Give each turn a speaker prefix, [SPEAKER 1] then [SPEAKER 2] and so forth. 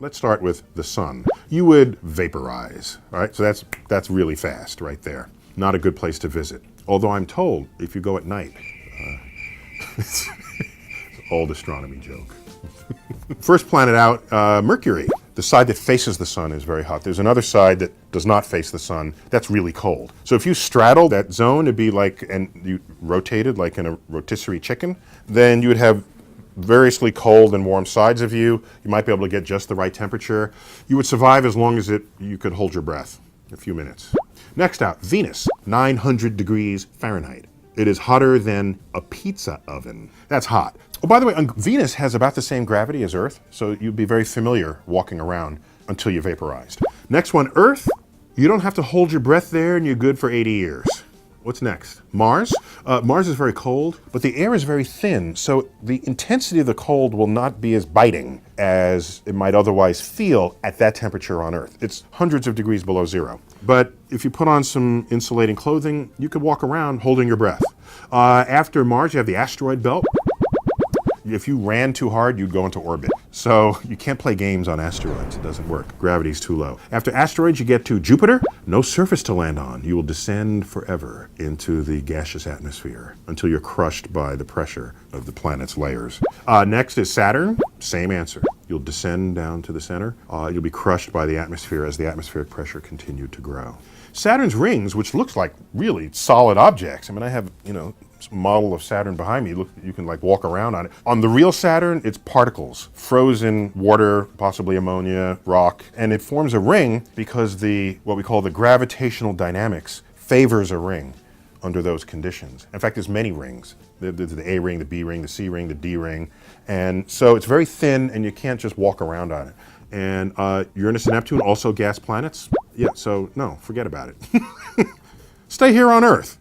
[SPEAKER 1] Let's start with the sun. You would vaporize, all right? So that's really fast right there. Not a good place to visit. Although I'm told if you go at night, it's an old astronomy joke. First planet out, Mercury. The side that faces the sun is very hot. There's another side that does not face the sun. That's really cold. So if you straddle that zone, it'd be like, and you rotated like in a rotisserie chicken, then you would have variously cold and warm sides of you. You might be able to get just the right temperature. You would survive as long as you could hold your breath, a few minutes. Next out, Venus, 900 degrees Fahrenheit. It is hotter than a pizza oven. That's hot. Oh, by the way, Venus has about the same gravity as Earth, so you'd be very familiar walking around until you vaporized. Next one, Earth. You don't have to hold your breath there and you're good for 80 years. What's next? Mars. Mars is very cold, but the air is very thin, so the intensity of the cold will not be as biting as it might otherwise feel at that temperature on Earth. It's hundreds of degrees below zero. But if you put on some insulating clothing, you could walk around holding your breath. After Mars, you have the asteroid belt. If you ran too hard, you'd go into orbit. So you can't play games on asteroids. It doesn't work. Gravity's too low. After asteroids, you get to Jupiter. No surface to land on. You will descend forever into the gaseous atmosphere until you're crushed by the pressure of the planet's layers. Next is Saturn. Same answer. You'll descend down to the center. You'll be crushed by the atmosphere as the atmospheric pressure continued to grow. Saturn's rings, which looks like really solid objects. I mean, I have, a model of Saturn behind me. Look, you can like walk around on it. On the real Saturn, it's particles, frozen water, possibly ammonia, rock, and it forms a ring because what we call the gravitational dynamics favors a ring under those conditions. In fact, there's many rings. There's the A ring, the B ring, the C ring, the D ring, and so it's very thin and you can't just walk around on it. And Uranus and Neptune, also gas planets. Yeah, so no, forget about it. Stay here on Earth.